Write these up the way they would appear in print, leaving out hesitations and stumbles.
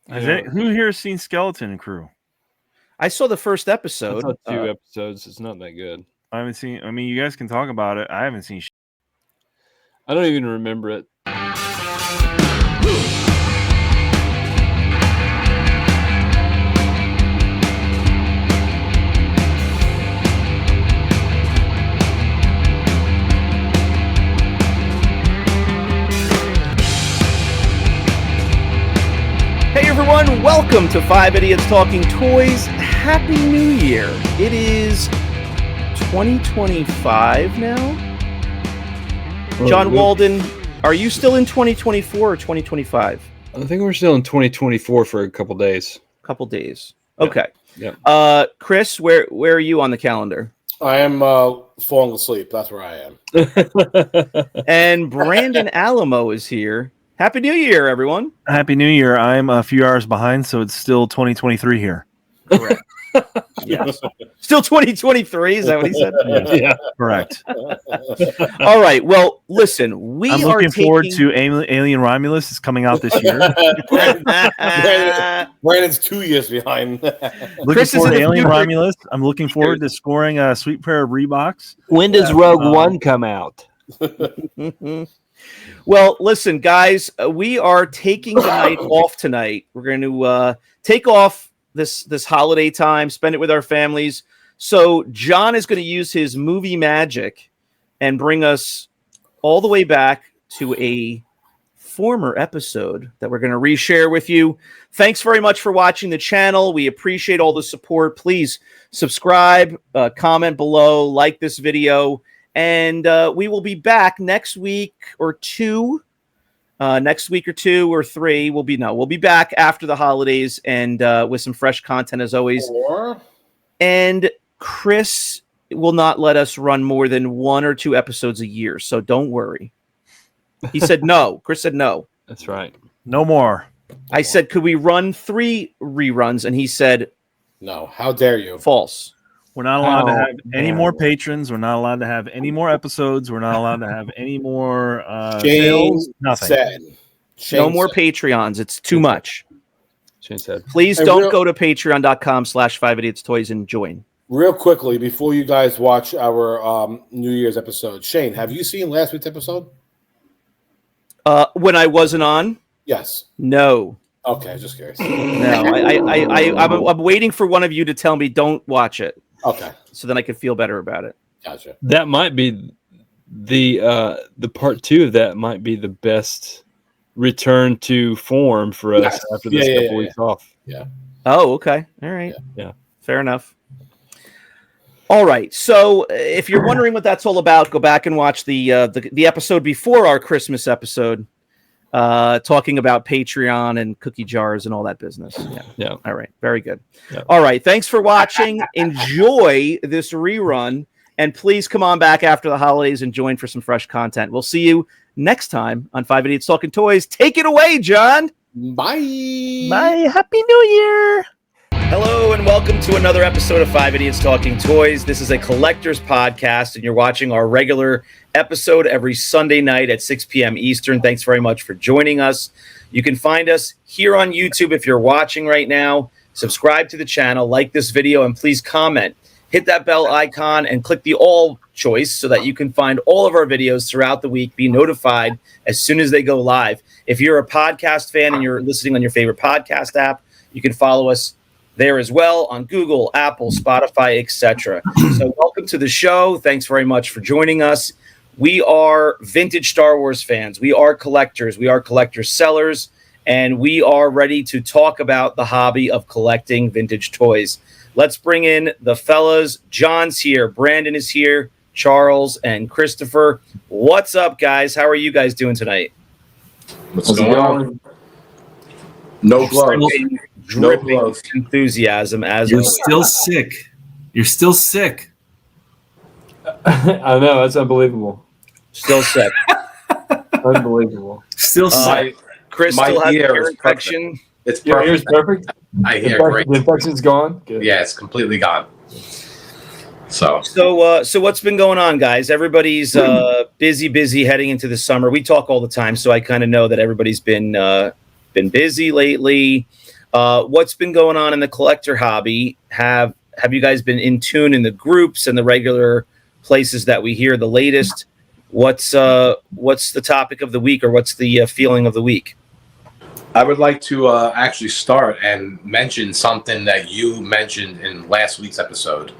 Who here has seen Skeleton Crew? I saw the first episode. I saw 2 episodes. It's not that good. I haven't seen. I mean, you guys can talk about it. I haven't seen. I don't even remember it. Hey everyone, welcome to 5 Idiots Talking Toys. Happy New Year. It is 2025 now. John Walden, are you still in 2024 or 2025? I think we're still in 2024 for a couple days. Couple days. Okay. Yeah. Chris, where are you on the calendar? I am falling asleep. That's where I am. And Brandon Alamo is here. Happy New Year, everyone. Happy New Year. I'm a few hours behind, so it's still 2023 here. Correct. Yes. Still 2023, is that what he said? Yeah. Correct. All right. Well, listen, I'm looking forward to Alien Romulus. It's coming out this year. Brandon's 2 years behind. Looking forward to Alien Romulus. I'm looking forward to scoring a sweet pair of Reeboks. When does Rogue One come out? Well, listen, guys, we are taking the night off tonight. We're going to take off this holiday time, spend it with our families. So John is going to use his movie magic and bring us all the way back to a former episode that we're going to reshare with you. Thanks very much for watching the channel. We appreciate all the support. Please subscribe, comment below, like this video. And we will be back next week or two or three. We'll be back after the holidays and with some fresh content as always. And Chris will not let us run more than 1 or 2 episodes a year, so don't worry. He said no. Chris said no. That's right. No more. I said, could we run 3 reruns? And he said, no. How dare you? False. We're not allowed to have any more patrons. We're not allowed to have any more episodes. We're not allowed to have any more sales. Nothing. No more Patreons. It's too much. Shane said. Please don't go to patreon.com/5idiotstoys and join. Real quickly, before you guys watch our New Year's episode, Shane, have you seen last week's episode? When I wasn't on? Yes. No. Okay, just curious. No, I'm waiting for one of you to tell me don't watch it. Okay. So then I can feel better about it. Gotcha. That might be the part 2 of that might be the best return to form for us after this couple weeks off. Yeah. Oh, okay. All right. Yeah. Fair enough. All right. So if you're wondering what that's all about, go back and watch the episode before our Christmas episode, talking about Patreon and cookie jars and all that business. Yeah. All right. Very good. Yeah. All right. Thanks for watching. Enjoy this rerun. And please come on back after the holidays and join for some fresh content. We'll see you next time on 5 Idiots Talking Toys. Take it away, John. Bye. Bye. Happy New Year. Hello and welcome to another episode of 5 Idiots Talking Toys. This is a collector's podcast, and you're watching our regular episode every Sunday night at 6 p.m. Eastern. Thanks very much for joining us. You can find us here on YouTube if you're watching right now. Subscribe to the channel, like this video, and please comment. Hit that bell icon and click the all choice so that you can find all of our videos throughout the week, be notified as soon as they go live. If you're a podcast fan and you're listening on your favorite podcast app, you can follow us there as well on Google, Apple, Spotify, etc. So welcome to the show. Thanks very much for joining us. We are vintage Star Wars fans. We are collectors. We are collector sellers. And we are ready to talk about the hobby of collecting vintage toys. Let's bring in the fellas. John's here. Brandon is here. Charles and Christopher. What's up, guys? How are you guys doing tonight? What's going on? No gloves. Dripping enthusiasm as you're still sick. You're still sick. I know, that's unbelievable. Still sick. Unbelievable. Still sick. Chris still has ear infection. It's Your perfect. ear's perfect. I hear great. The infection's gone. Good. Yeah, it's completely gone. So what's been going on, guys? Everybody's busy heading into the summer. We talk all the time, so I kind of know that everybody's been busy lately. What's been going on in the collector hobby? Have you guys been in tune in the groups and the regular places that we hear the latest? What's the topic of the week, or what's the feeling of the week? I would like to actually start and mention something that you mentioned in last week's episode.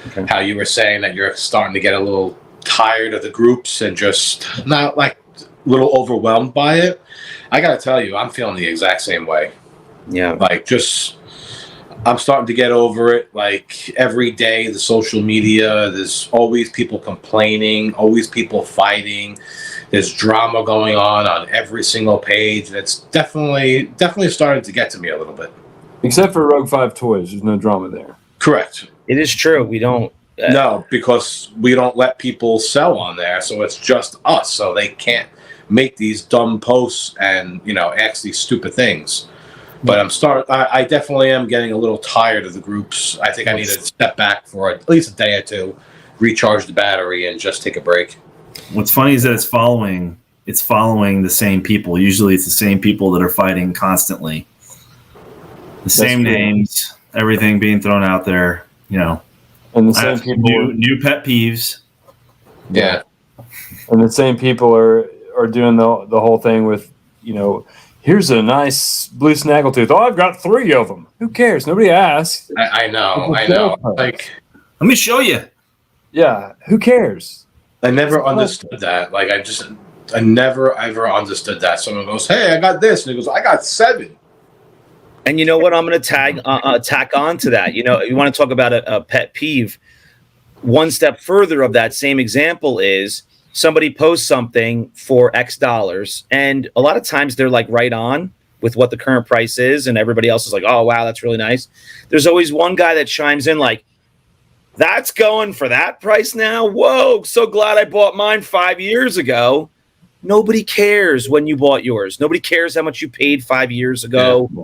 Okay. How you were saying that you're starting to get a little tired of the groups and just not like a little overwhelmed by it. I got to tell you, I'm feeling the exact same way. Yeah. Like I'm starting to get over it. Like every day, the social media, there's always people complaining, always people fighting. There's drama going on every single page, and it's definitely starting to get to me a little bit. Except for Rogue 5 Toys, there's no drama there. Correct. It is true. We don't. No, because we don't let people sell on there, so it's just us. So they can't make these dumb posts and ask these stupid things. But I definitely am getting a little tired of the groups. I think I need to step back for at least a day or two, recharge the battery, and just take a break. What's funny is that it's following the same people. Usually it's the same people that are fighting constantly. The same names, everything being thrown out there, And the same people new pet peeves. Yeah. And the same people are doing the whole thing with, here's a nice blue snaggletooth. Oh, I've got 3 of them. Who cares? Nobody asked. I know. Like, let me show you. Yeah, who cares? I never understood that. Like, I never ever understood that. Someone goes, "Hey, I got this," and he goes, "I got 7." And you know what? I'm going to tack on to that. You want to talk about a pet peeve. One step further of that same example is somebody posts something for X dollars, and a lot of times they're like right on with what the current price is, and everybody else is like, "Oh, wow, that's really nice." There's always one guy that chimes in like, "That's going for that price now? Whoa, so glad I bought mine 5 years ago." Nobody cares when you bought yours. Nobody cares how much you paid 5 years ago. Yeah.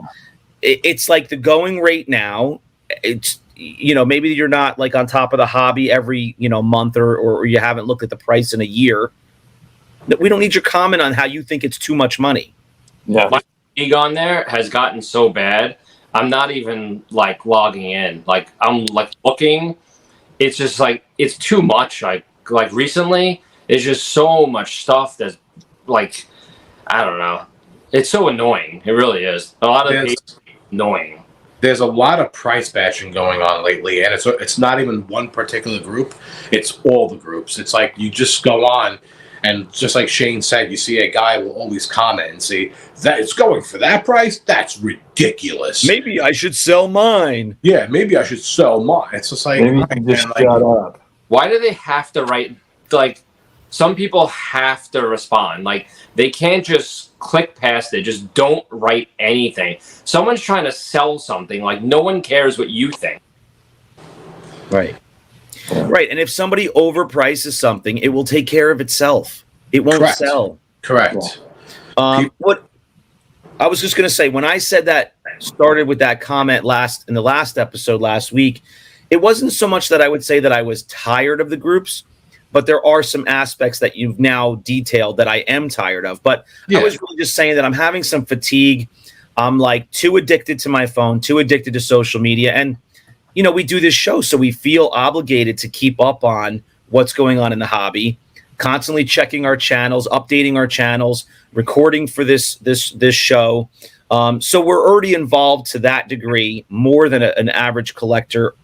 It's like the going rate now. It's, maybe you're not like on top of the hobby every, month or you haven't looked at the price in a year. We don't need your comment on how you think it's too much money. Yeah. My fatigue on there has gotten so bad. I'm not even like logging in. Like I'm like looking. It's just like it's too much. Like recently, it's just so much stuff that's like I don't know. It's so annoying. It really is. A lot of it's annoying. There's a lot of price bashing going on lately, and it's not even one particular group. It's all the groups. It's like you just go on, and just like Shane said, you see a guy will always comment and say that it's going for that price. That's ridiculous. Maybe I should sell mine. Yeah, maybe I should sell mine. It's just like, maybe just shut up. Why do they have to write? Like, some people have to respond. Like, they can't just click past it. Just don't write anything. Someone's trying to sell something. Like, no one cares what you think. Right. Right. And if somebody overprices something, it will take care of itself. It won't sell. Correct. What I was just going to say, when I said that, started with that comment in the last episode last week, it wasn't so much that I would say that I was tired of the groups, but there are some aspects that you've now detailed that I am tired of. But I was really just saying that I'm having some fatigue. I'm like too addicted to my phone, too addicted to social media. And, we do this show, so we feel obligated to keep up on what's going on in the hobby, constantly checking our channels, updating our channels, recording for this show. So we're already involved to that degree, more than an average collector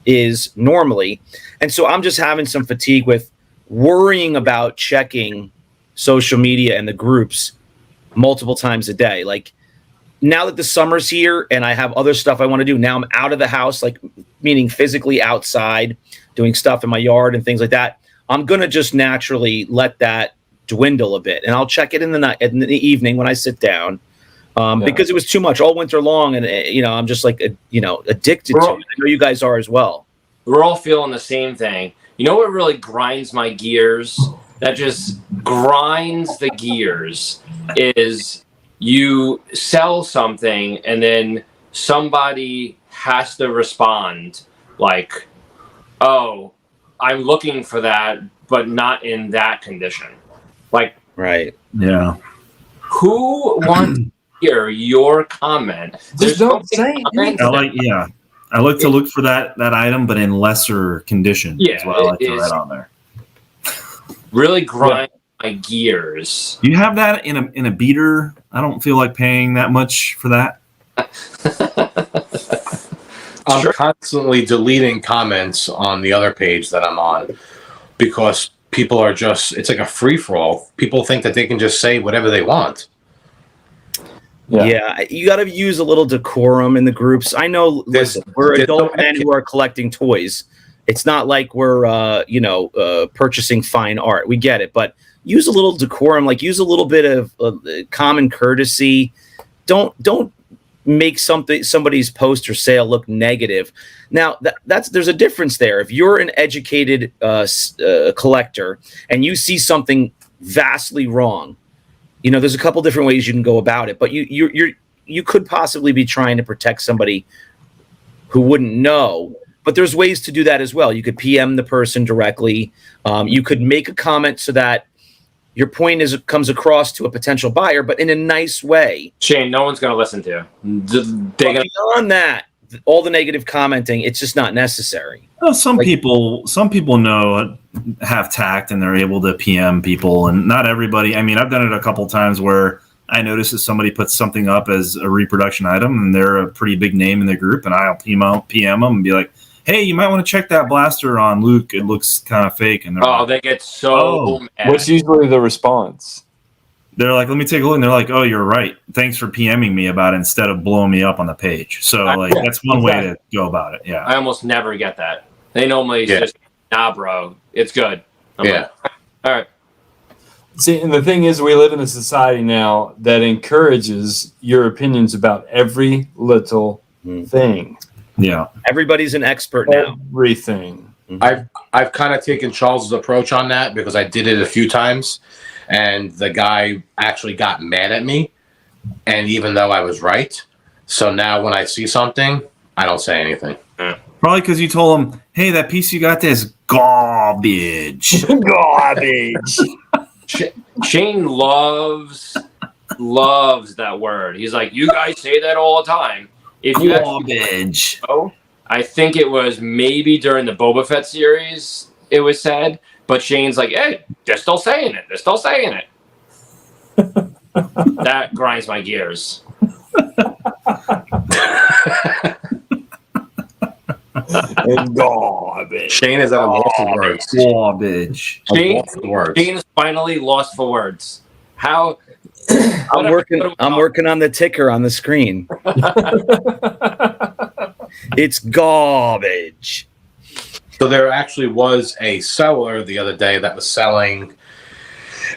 is normally. And so I'm just having some fatigue with worrying about checking social media and the groups multiple times a day. Like, now that the summer's here and I have other stuff I want to do, now I'm out of the house, like meaning physically outside, doing stuff in my yard and things like that. I'm going to just naturally let that dwindle a bit. And I'll check it in the evening when I sit down because it was too much all winter long. And, I'm just like, addicted to it. I know you guys are as well. We're all feeling the same thing. You know what really grinds my gears? That just grinds the gears is you sell something and then somebody has to respond like, "Oh, I'm looking for that, but not in that condition." Like, right. Yeah. Who wants hear your comment. Just don't say anything. I like to look for that item, but in lesser condition. Yeah, is what I like to it write is. on there. Really grind my gears. Do you have that in a beater? I don't feel like paying that much for that. I'm constantly deleting comments on the other page that I'm on because people are it's like a free for all. People think that they can just say whatever they want. Yeah, you got to use a little decorum in the groups. I know. Listen, we're adult men who are collecting toys. It's not like we're, purchasing fine art. We get it, but use a little decorum. Like use a little bit of common courtesy. Don't make somebody's post or sale look negative. Now there's a difference there. If you're an educated collector and you see something vastly wrong, there's a couple different ways you can go about it. But you could possibly be trying to protect somebody who wouldn't know. But there's ways to do that as well. You could PM the person directly. You could make a comment so that your point comes across to a potential buyer, but in a nice way. Shane, no one's going to listen to you. Beyond that, all the negative commenting, it's just not necessary. Well, some people have tact and they're able to PM people, and not everybody. I mean, I've done it a couple times where I notice that somebody puts something up as a reproduction item, and they're a pretty big name in the group, and I'll PM them and be like, "Hey, you might want to check that blaster on Luke. It looks kind of fake." And they get so mad. What's usually the response? They're like, "Let me take a look," and they're like, "Oh, you're right. Thanks for PMing me about it instead of blowing me up on the page." So, that's one way to go about it. Yeah, I almost never get that. They normally just, "Nah, bro, it's good." I'm like, all right. See, and the thing is, we live in a society now that encourages your opinions about every little thing. Yeah, everybody's an expert now. Everything. I've kind of taken Charles's approach on that because I did it a few times, and the guy actually got mad at me, and even though I was right, so now when I see something, I don't say anything. Probably because you told him, "Hey, that piece you got there is garbage." Garbage. Shane loves that word. He's like, "You guys say that all the time." If you garbage. I think it was maybe during the Boba Fett series it was said, but Shane's like, "Hey, they're still saying it. They're still saying it." That grinds my gears. And garbage. Shane is at a loss of words. Garbage. Shane's finally lost for words. How? I'm working on the ticker on the screen. It's garbage. So there actually was a seller the other day that was selling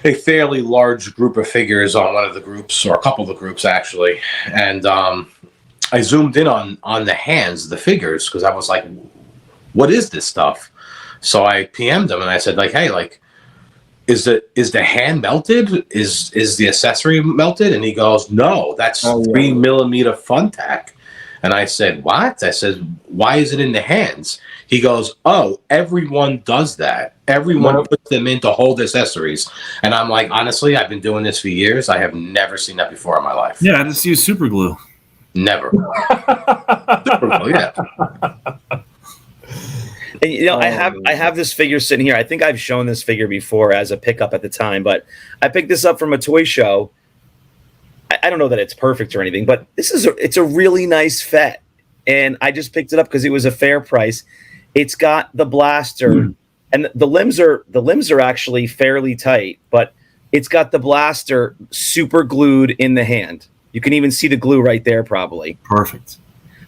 a fairly large group of figures on one of the groups, or a couple of the groups actually, and I zoomed in on the hands of the figures because I was like, "What is this stuff?" So I PM'd him and I said, like, "Hey, like, is the hand melted? Is the accessory melted?" And he goes, "No, that's 3 millimeter fun tack." And I said, "What?" I said, "Why is it in the hands?" He goes, "Oh, everyone does that. Everyone puts them in to hold accessories." And I'm like, honestly, I've been doing this for years. I have never seen that before in my life. Yeah, I just use super glue. Never. Super glue, yeah. And, I have this figure sitting here. I think I've shown this figure before as a pickup at the time, but I picked this up from a toy show. I don't know that it's perfect or anything, but it's a really nice Fett, and I just picked it up because it was a fair price. It's got the blaster, and the limbs are actually fairly tight, but it's got the blaster super glued in the hand. You can even see the glue right there, probably. Perfect.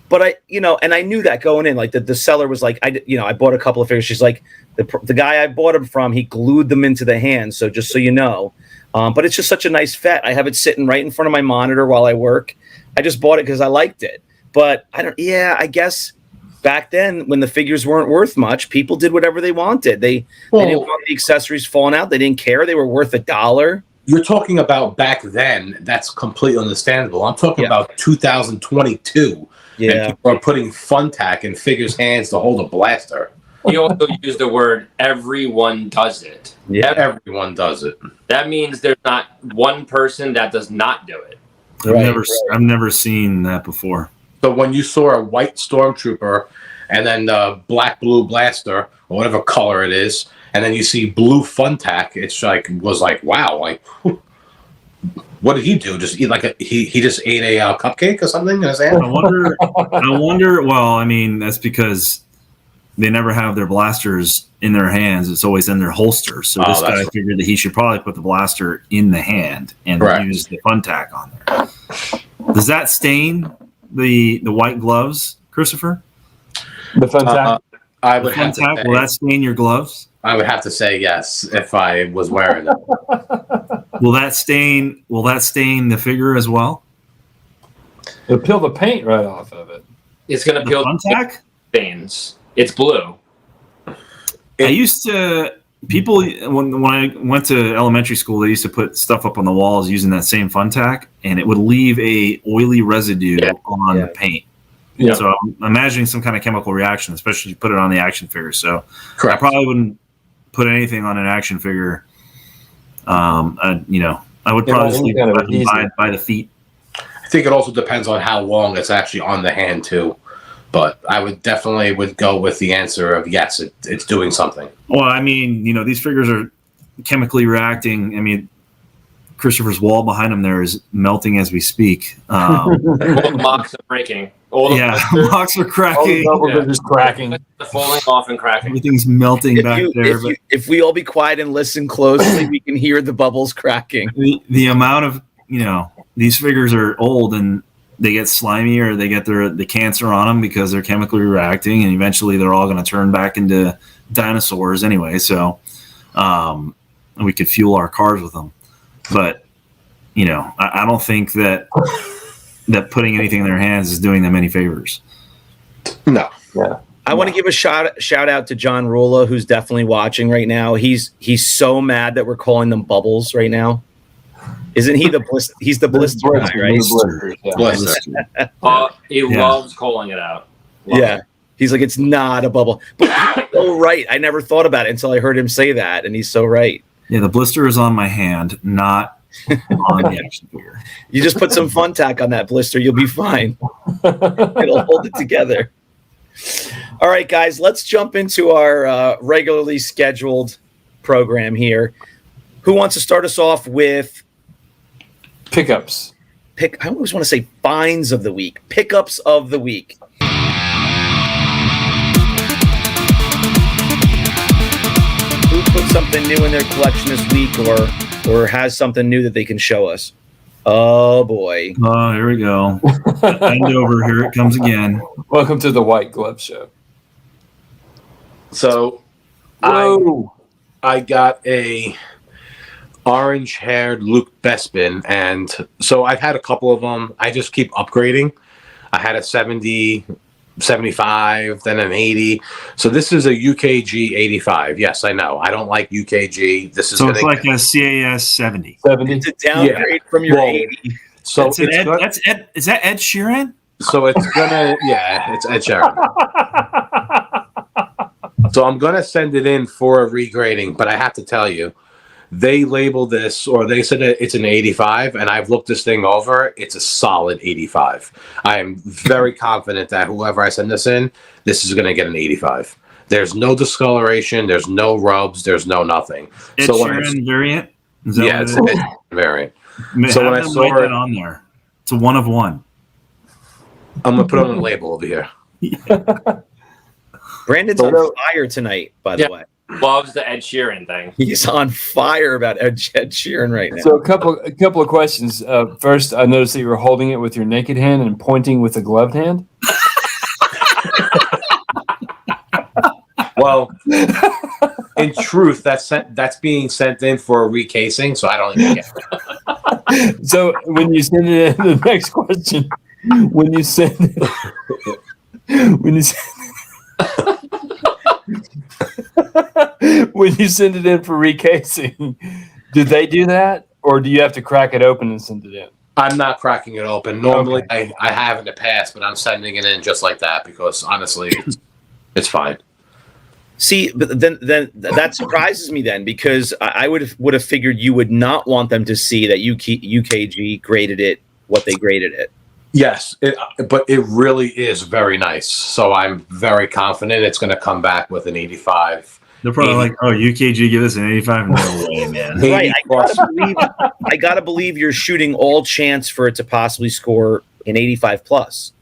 But I knew that going in. Like the seller was like, I bought a couple of figures. She's like, the guy I bought them from, he glued them into the hand. So just so you know. But it's just such a nice Fett. I have it sitting right in front of my monitor while I work. I just bought it because I liked it. But I guess back then when the figures weren't worth much, people did whatever they wanted. They didn't want the accessories falling out. They didn't care. They were worth $1. You're talking about back then. That's completely understandable. I'm talking about 2022. Yeah. And people are putting fun tack in figures' hands to hold a blaster. He also used the word "everyone does it." Yeah, everyone does it. That means there's not one person that does not do it. I've never seen that before. So when you saw a white stormtrooper and then the black blue blaster or whatever color it is, and then you see blue Funtac, it's was like wow, like what did he do? Just eat he just ate a cupcake or something in his hand? I wonder. Well, I mean, that's because they never have their blasters in their hands. It's always in their holster. So this guy figured that he should probably put the blaster in the hand and use the Funtac on there. Does that stain the white gloves, Christopher? The Funtac? I would have to say, will that stain your gloves? I would have to say yes if I was wearing it. Will that stain the figure as well? It'll peel the paint right off of it. It's going to peel Funtac stains. It's blue. I used to when I went to elementary school, they used to put stuff up on the walls using that same Funtac, and it would leave a oily residue on the paint. Yeah. So I'm imagining some kind of chemical reaction, especially if you put it on the action figure. So I probably wouldn't put anything on an action figure. I would probably just leave it by the feet. I think it also depends on how long it's actually on the hand too. But I would go with the answer of yes, it's doing something. Well, I mean, these figures are chemically reacting. I mean, Christopher's wall behind him there is melting as we speak. All the mocks are breaking. Mocks are cracking. All the just cracking. The falling off and cracking. Everything's melting back there. If we all be quiet and listen closely, we can hear the bubbles cracking. The amount of these figures are old and they get slimy or they get the cancer on them because they're chemically reacting, and eventually they're all going to turn back into dinosaurs anyway. So we could fuel our cars with them. But, I don't think that putting anything in their hands is doing them any favors. No. Yeah. I want to give a shout out to John Rula, who's definitely watching right now. He's so mad that we're calling them bubbles right now. Isn't he he's the blister guy, right? Blister. He loves calling it out. He's like, it's not a bubble. But he's so right. I never thought about it until I heard him say that, and he's so right. Yeah, the blister is on my hand, not on the action figure. You just put some Funtac on that blister, you'll be fine. It'll hold it together. All right, guys, let's jump into our regularly scheduled program here. Who wants to start us off with pickups? I always want to say finds of the week. Pickups of the week. Who put something new in their collection this week or has something new that they can show us? Oh, boy. Oh, here we go. End over. Here it comes again. Welcome to the White Glove Show. So I got a orange-haired Luke Bespin, and so I've had a couple of them. I just keep upgrading. I had a 70, 75, then an 80. So this is a UKG 85. Yes, I know. I don't like UKG. This is it's like a CAS 70. It's a downgrade from your 80. So is that Ed Sheeran? So it's it's Ed Sheeran. So I'm gonna send it in for a regrading, but I have to tell you, they labeled this, or they said that it's an 85, and I've looked this thing over. It's a solid 85. I am very confident that whoever I send this in, this is going to get an 85. There's no discoloration. There's no rubs. There's no nothing. Ed Sheeran variant? It's an Ed Sheeran variant. So when I saw it on there, it's a 1 of 1. I'm going to put it on the label over here. Brandon's on fire tonight, by the way. Loves the Ed Sheeran thing. He's on fire about Ed Sheeran right now. So a couple of questions. First, I noticed that you were holding it with your naked hand and pointing with a gloved hand. Well, in truth, that's being sent in for a recasing, so I don't even get it. So when you send it in, the next question, when you send it in for recasing, do they do that, or do you have to crack it open and send it in? I'm not cracking it open. Normally, I have in the past, but I'm sending it in just like that because honestly, it's fine. See, but then that surprises me then, because I would have figured you would not want them to see that UKG graded it what they graded it. Yes, but it really is very nice. So I'm very confident it's going to come back with an 85. They're probably like, "Oh, UKG, give us an 85." No way, man. Right, I gotta believe you're shooting all chance for it to possibly score an 85 plus.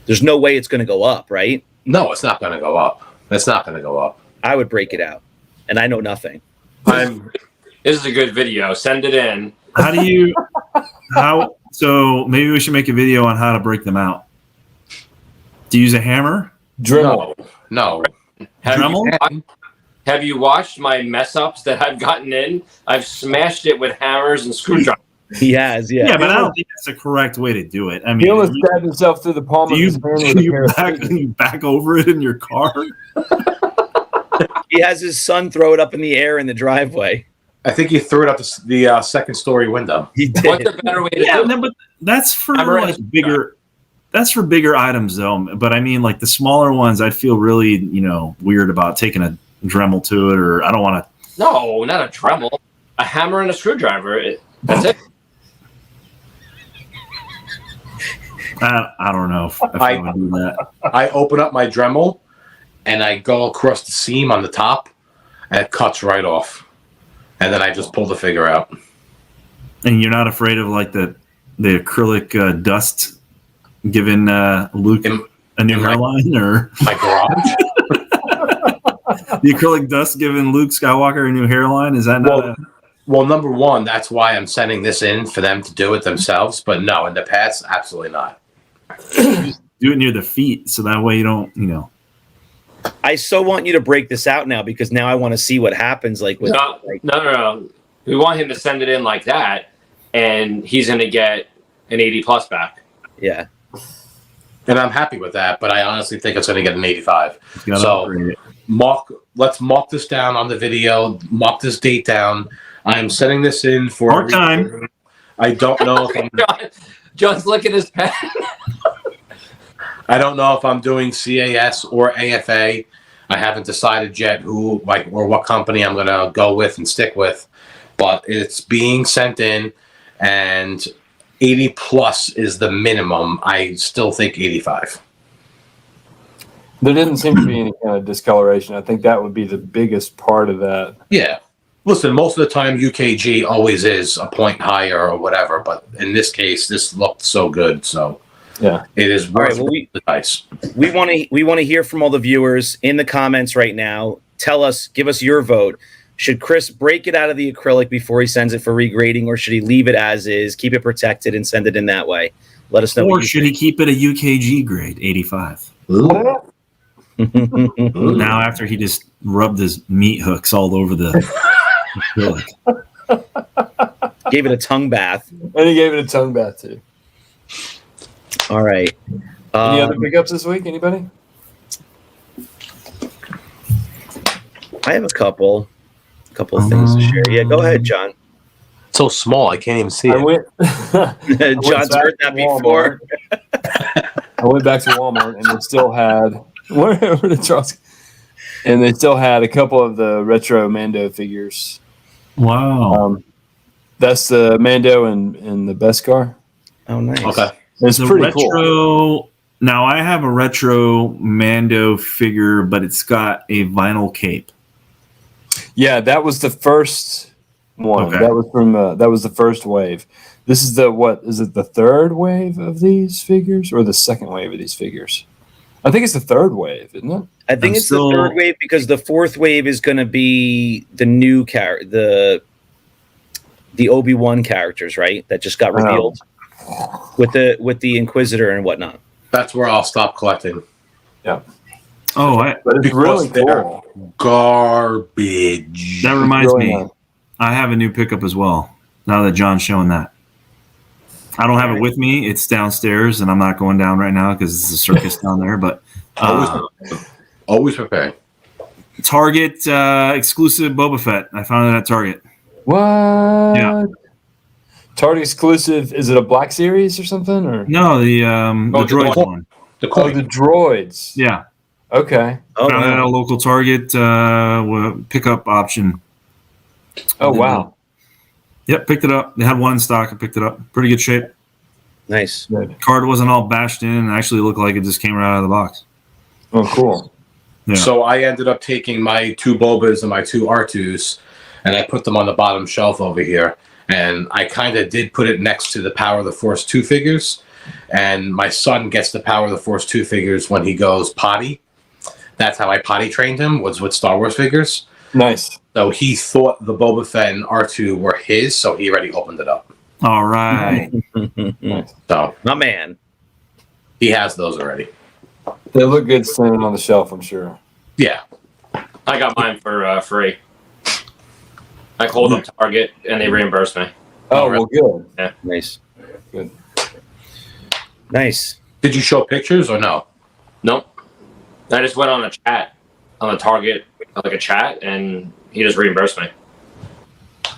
There's no way it's going to go up, right? No, it's not going to go up. It's not going to go up. I would break it out, and I know nothing. This is a good video. Send it in. So maybe we should make a video on how to break them out. Do you use a hammer? Dremel. No. Have you watched my mess ups that I've gotten in? I've smashed it with hammers and screwdrivers. He has, yeah. Yeah, but I don't think that's the correct way to do it. I mean, He almost stabbed himself through the palm of his hand. You back over it in your car? He has his son throw it up in the air in the driveway. I think he threw it out the second story window. He did. What's a better way to do it? No, but that's for Hammer bigger. That's for bigger items, though. But I mean, like the smaller ones, I'd feel really, weird about taking a Dremel to it, or I don't want to. No, not a Dremel. A hammer and a screwdriver. That's it. I don't know if I would do that. I open up my Dremel and I go across the seam on the top, and it cuts right off. And then I just pull the figure out. And you're not afraid of like the acrylic dust giving Luke a new hairline, or my garage? The acrylic dust giving Luke Skywalker a new hairline? Is that not? Well, number one, that's why I'm sending this in for them to do it themselves. But no, in the past, absolutely not. Do it near the feet, so that way you don't, I so want you to break this out now, because now I want to see what happens. No. We want him to send it in like that, and he's going to get an 80 plus back. Yeah. And I'm happy with that, but I honestly think it's going to get an 85. So let's mark this down on the video. Mark this date down. I am sending this in for part time. I don't know if I'm. John's looking at his pen. I don't know if I'm doing CAS or AFA. I haven't decided yet or what company I'm going to go with and stick with, but it's being sent in, and 80 plus is the minimum. I still think 85. There didn't seem to be any kind of discoloration. I think that would be the biggest part of that. Yeah. Listen, most of the time UKG always is a point higher or whatever, but in this case, this looked so good. So yeah, it is worth the price. We want to hear from all the viewers in the comments right now. Give us your vote. Should Chris break it out of the acrylic before he sends it for regrading, or should he leave it as is, keep it protected, and send it in that way? Let us know. Or should he keep it a UKG grade, 85? Now, after he just rubbed his meat hooks all over the acrylic. Gave it a tongue bath. And he gave it a tongue bath, too. All right. Any other pickups this week? Anybody? I have a couple of things to share. Yeah, go ahead, John. It's so small, I can't even see it. John's heard that before. I went back to Walmart, and they still had and they still had a couple of the retro Mando figures. Wow. That's the Mando and the Beskar. Oh, nice. Okay. It's pretty cool. Now, I have a retro Mando figure, but it's got a vinyl cape. Yeah, that was the first one. Okay. That was the first wave. This is the third wave of these figures, or the second wave of these figures? I think it's the third wave, isn't it? I think it's the third wave, because the fourth wave is going to be the new the Obi-Wan characters, right? That just got revealed with the Inquisitor and whatnot. That's where I'll stop collecting. Yeah. Oh, but it's really cool. Garbage. That reminds me. Nice. I have a new pickup as well, now that John's showing that. I don't have it with me. It's downstairs, and I'm not going down right now because it's a circus down there. But always prepared. Target exclusive Boba Fett. I found it at Target. What? Yeah. Target exclusive. Is it a Black Series or something? Or no, the droids one. The droids. Yeah. Okay. Found it at a local Target pickup option. Oh wow. Yep, picked it up. They had one in stock. I picked it up. Pretty good shape. Nice. Card wasn't all bashed in, and actually looked like it just came right out of the box. Oh, cool. Yeah. So I ended up taking my 2 Bobas and my 2 R2s, and I put them on the bottom shelf over here. And I kind of did put it next to the Power of the Force 2 figures. And my son gets the Power of the Force 2 figures when he goes potty. That's how I potty trained him, was with Star Wars figures. Nice. So he thought the Boba Fett and R2 were his, so he already opened it up. All right. So My man. he has those already. They look good standing on the shelf, I'm sure. Yeah. I got mine for free. I called them Target and they reimbursed me. Oh, well, good. Yeah. Nice. Good. Nice. Did you show pictures or no? Nope. I just went on a chat, on the Target, like a chat, and he just reimbursed me.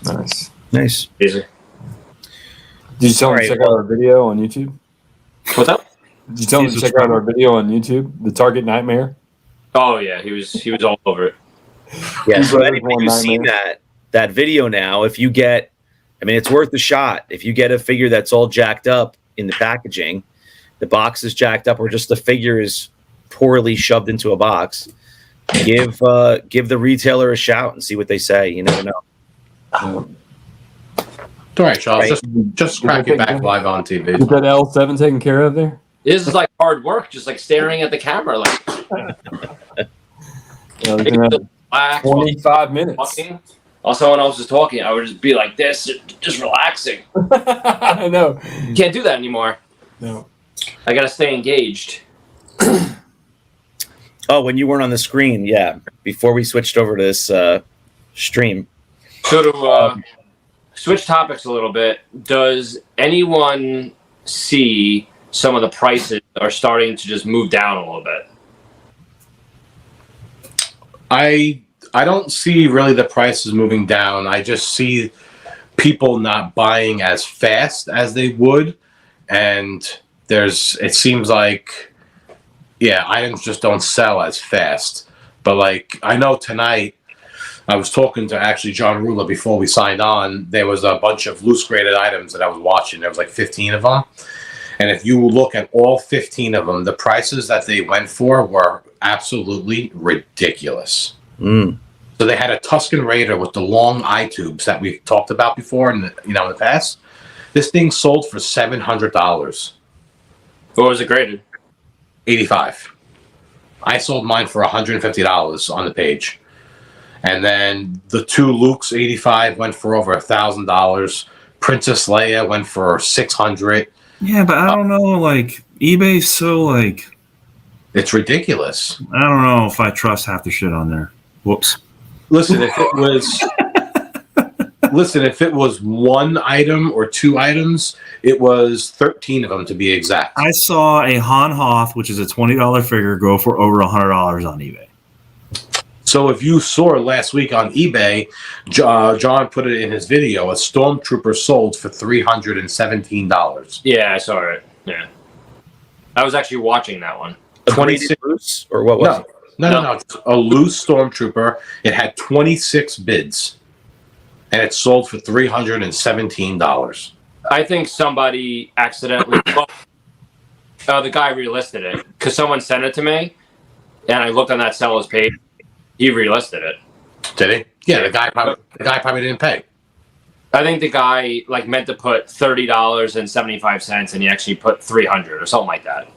Nice. Nice. Easy. Did you tell him All to right, check out our video on YouTube? What's up? Did you tell him to check out our video on YouTube, The Target Nightmare? Oh yeah, he was all over it. Yeah, so Brothers anybody One who's seen Nightmare. that video now, if you get, I mean, it's worth a shot. If you get a figure that's all jacked up in the packaging, the box is jacked up, or just the figure is poorly shoved into a box, give the retailer a shout and see what they say. You never know. All right, Charles. Right. Just crack it back live on TV. Is that L7 taken care of there? This is like hard work, just like staring at the camera, like Yeah, they're gonna have relax, 25 minutes. talking. While someone else is talking, I would just be like this, just relaxing. I know. Can't do that anymore. No. I gotta stay engaged. Oh, when you weren't on the screen, yeah. Before we switched over to this stream. So to switch topics a little bit, does anyone see some of the prices are starting to just move down a little bit? I don't see really the prices moving down. I just see people not buying as fast as they would, and it seems like items just don't sell as fast. But like I know tonight, I was talking to actually John Rula before we signed on. There was a bunch of loose graded items that I was watching. There was like 15 of them. And if you look at all 15 of them, the prices that they went for were absolutely ridiculous. Mm. So they had a Tusken Raider with the long eye tubes that we talked about before in the past. This thing sold for $700. What was it graded? 85. I sold mine for $150 on the page. And then the 2 Lukes 85 went for over $1,000. Princess Leia went for $600. Yeah, but I don't know. Like eBay's so like it's ridiculous. I don't know if I trust half the shit on there. Whoops. Listen, if it was 1 item or 2 items, it was 13 of them to be exact. I saw a Han Hoth, which is a $20 figure, go for over $100 on eBay. So if you saw last week on eBay, John put it in his video, a Stormtrooper sold for $317. Yeah, I saw it. Yeah, I was actually watching that one. 26 loose, or what was it? No. A loose Stormtrooper. It had 26 bids, and it sold for $317. I think somebody accidentally. The guy relisted it because someone sent it to me, and I looked on that seller's page. He relisted it. Did he? Yeah, the guy probably didn't pay. I think the guy meant to put $30.75, and he actually put $300 or something like that.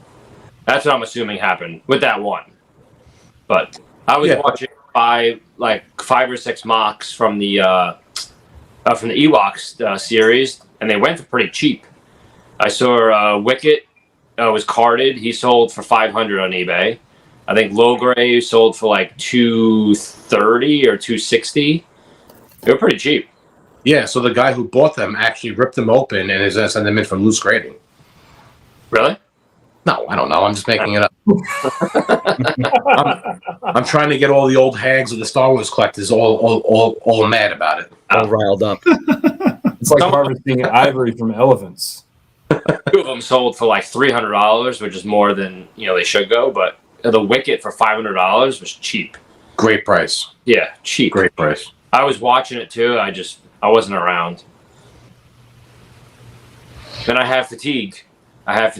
That's what I'm assuming happened with that one. But I was watching 5 or 6 mocks from the Ewoks series, and they went for pretty cheap. I saw Wicket was carded. He sold for $500 on eBay. I think Logray sold for like $230 or $260. They were pretty cheap. Yeah, so the guy who bought them actually ripped them open and is going to send them in for loose grading. Really? No, I don't know. I'm just making it up. I'm trying to get all the old hags of the Star Wars collectors all mad about it. All riled up. It's like harvesting ivory from elephants. 2 of them sold for like $300, which is more than they should go. But the Wicket for $500 was cheap. Great price. Yeah, cheap. Great price. I was watching it too. I wasn't around. Then I have fatigue. I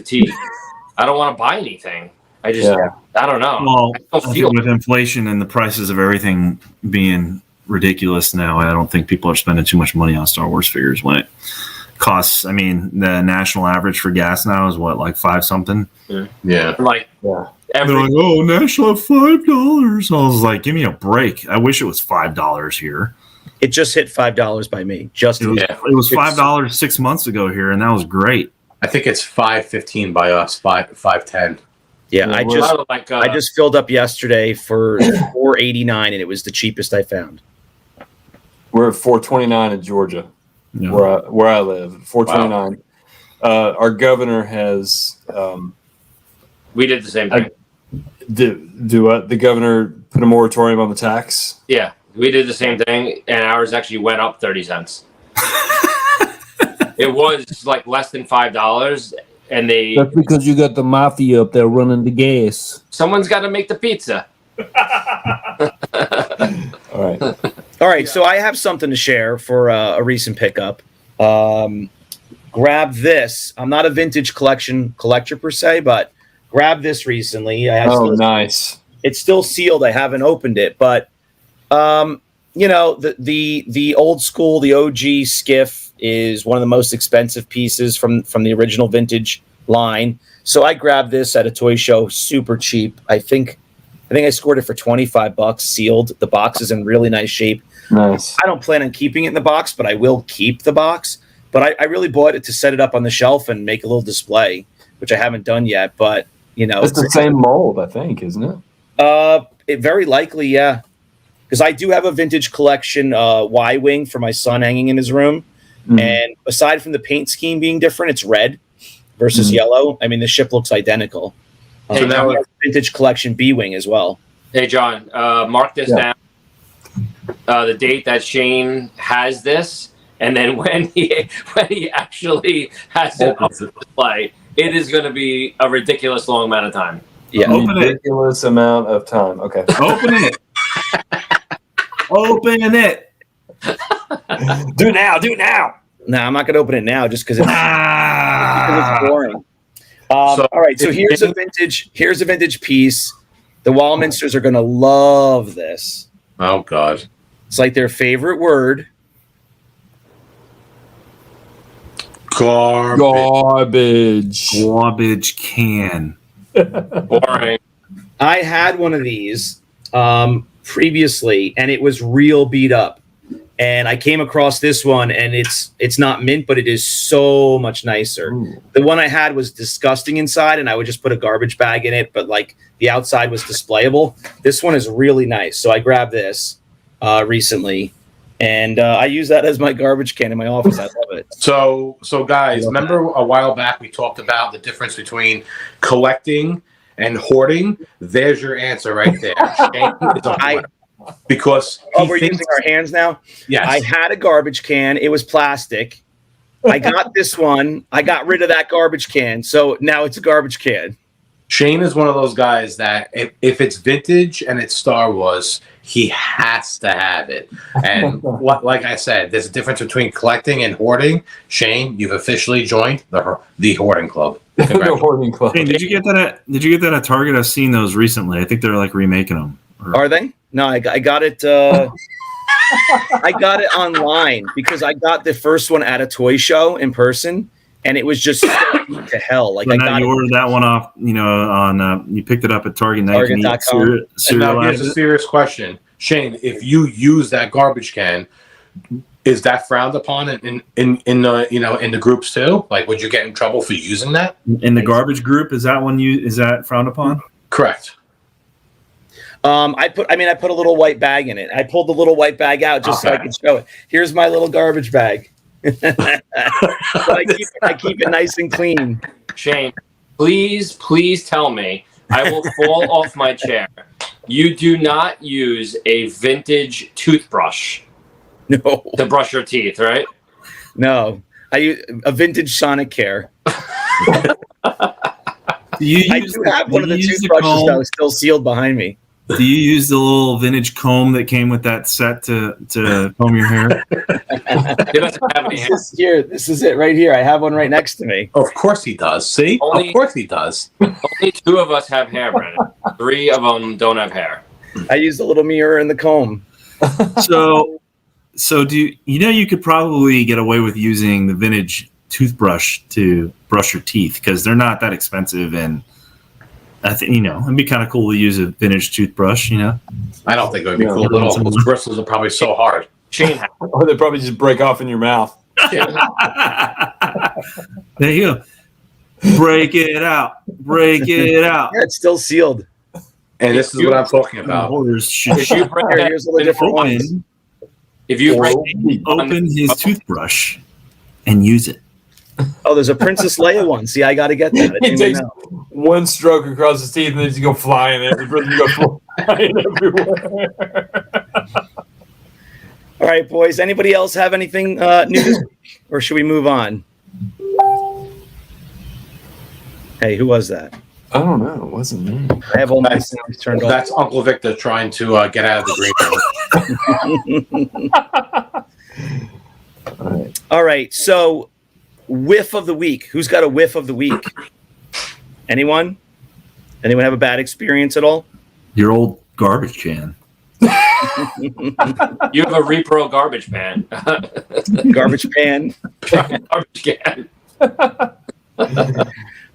don't want to buy anything. I don't know. Well, I don't feel with inflation and the prices of everything being ridiculous now, I don't think people are spending too much money on Star Wars figures when it costs. I mean, the national average for gas now is what, like $5 something? Yeah. They're like, oh, national $5. I was like, give me a break. I wish it was $5 here. It just hit $5 by me. It was $5 6 months ago here, and that was great. I think it's $5.15 by us. $5.10. Yeah, I just filled up yesterday for $4.89, and it was the cheapest I found. We're at $4.29 in Georgia, where I live. $4.29. Wow. Our governor has. We did the same thing. The governor put a moratorium on the tax? Yeah, we did the same thing, and ours actually went up 30 cents. It was like less than $5, and That's because you got the mafia up there running the gas. Someone's got to make the pizza. All right. So I have something to share for a recent pickup. Grab this. I'm not a vintage collector per se, but grab this recently. Nice. It's still sealed. I haven't opened it, but the old school, the OG skiff is one of the most expensive pieces from the original vintage line. So I grabbed this at a toy show, super cheap. I think I scored it for $25 sealed. The box is in really nice shape. Nice. I don't plan on keeping it in the box, but I will keep the box. But I really bought it to set it up on the shelf and make a little display, which I haven't done yet. But it's the same mold, I think, isn't it? It very likely, yeah. Because I do have a vintage collection Y-wing for my son hanging in his room. Mm-hmm. And aside from the paint scheme being different, it's red versus yellow. I mean, the ship looks identical. Hey, now we have a vintage collection B-wing as well. Hey, John, mark this down. The date that Shane has this, and then when he actually has it up to display, it is going to be a ridiculous long amount of time. Yeah, ridiculous amount of time. Okay, open it. Open it. Do it now. No, I'm not going to open it now just because it's boring. All right, so here's a vintage piece. The Wallminsters are going to love this. Oh God, it's like their favorite word. Garbage can. Boring. I had one of these previously, and it was real beat up. And I came across this one, and it's not mint, but it is so much nicer. Ooh. The one I had was disgusting inside, and I would just put a garbage bag in it, but like the outside was displayable. This one is really nice. So I grabbed this recently, and I use that as my garbage can in my office. I love it. So guys, remember a while back we talked about the difference between collecting and hoarding? There's your answer right there. Because we're using our hands now. Yes, I had a garbage can. It was plastic. I got this one. I got rid of that garbage can, so now it's a garbage can. Shane is one of those guys that if it's vintage and it's Star Wars, he has to have it. And like I said, there's a difference between collecting and hoarding. Shane, you've officially joined the hoarding club. The hoarding club. Hey, did you get that at Target? I've seen those recently. I think they're like remaking them. Are they? No, I got it. I got it online because I got the first one at a toy show in person, and it was just to hell. Like, so you ordered that one off, on you picked it up at Target. Target.com. Now here's a serious question, Shane. If you use that garbage can, is that frowned upon in the groups too? Like, would you get in trouble for using that in the garbage group? Is that frowned upon? Correct. I put a little white bag in it. I pulled the little white bag out just so I could show it. Here's my little garbage bag. I keep it nice and clean. Shane, please tell me. I will fall off my chair. You do not use a vintage toothbrush. No. To brush your teeth, right? No. I use a vintage Sonic Care. I do have one of the toothbrushes that was still sealed behind me. Do you use the little vintage comb that came with that set to comb your hair? He doesn't have any hair. This is it right here. I have one right next to me. Of course he does. See? Of course he does. Only 2 of us have hair, Brennan. 3 of them don't have hair. I used a little mirror and the comb. So do you could probably get away with using the vintage toothbrush to brush your teeth because they're not that expensive, and I think it'd be kind of cool to use a vintage toothbrush. I don't think it would be cool at all. Those bristles are probably so hard. Shane, Or they probably just break off in your mouth. There you go. Break it out. Break it out. Yeah, it's still sealed. And this is what I'm talking about. if you break that, Here's all the different ones. if you break Open his toothbrush and use it. Oh, there's a Princess Leia one. See, I got to get that. I He didn't even takes know. one stroke across his teeth and then just go flying there. Go flying everywhere. All right, boys. Anybody else have anything new this week, or should we move on? Hey, who was that? I don't know. It wasn't me. I have all my sounds turned off. That's Uncle Victor trying to get out of the green room. All right. So, whiff of the week. Who's got a whiff of the week? Anyone? Anyone have a bad experience at all? Your old garbage can. You have a repro garbage pan. Garbage pan. Garbage can.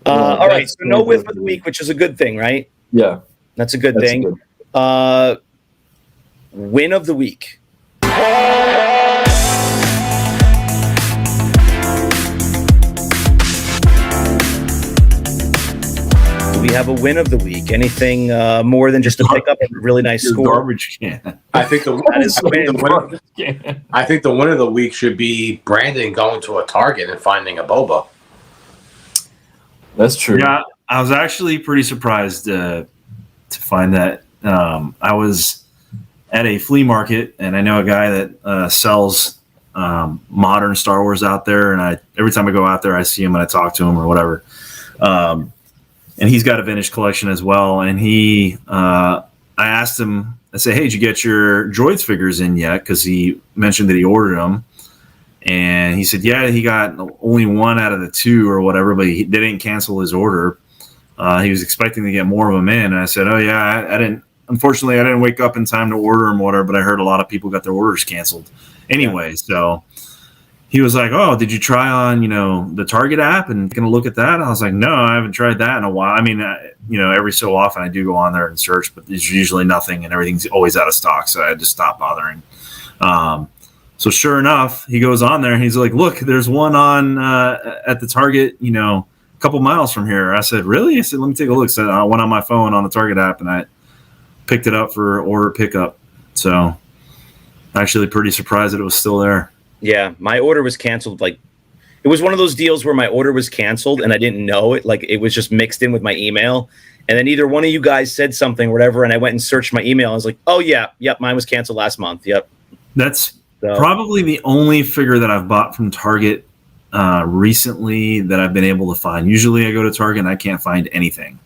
All right. So, no whiff of the week, which is a good thing, right? Yeah. That's a good That's thing. good. Win of the week. We have a win of the week. Anything more than just to pick up a really nice Your score? garbage can. I think the That is a win. I think the win of the week should be Brandon going to a Target and finding a boba. That's true. Yeah, I was actually pretty surprised to find that. I was at a flea market, and I know a guy that sells modern Star Wars out there, and every time I go out there, I see him and I talk to him or whatever. And he's got a vintage collection as well. And I asked him, I said, hey, did you get your droids figures in yet? Because he mentioned that he ordered them. And he said, yeah, he got only 1 out of the 2 or whatever, but they didn't cancel his order. He was expecting to get more of them in. And I said, oh, yeah, I didn't. Unfortunately, I didn't wake up in time to order them or whatever, but I heard a lot of people got their orders canceled anyway. Yeah. So he was like, oh, did you try on, the Target app and going to look at that? I was like, no, I haven't tried that in a while. I mean, every so often I do go on there and search, but there's usually nothing and everything's always out of stock. So I just stopped bothering. So sure enough, he goes on there and he's like, look, there's one on at the Target, a couple miles from here. I said, really? I said, let me take a look. So I went on my phone on the Target app and I picked it up for order pickup. So actually pretty surprised that it was still there. Yeah, my order was canceled. It was one of those deals where my order was canceled and I didn't know it. It was just mixed in with my email. And then either one of you guys said something or whatever, and I went and searched my email. I was like, oh, yeah, yep, mine was canceled last month. Yep. That's probably the only figure that I've bought from Target recently that I've been able to find. Usually I go to Target and I can't find anything.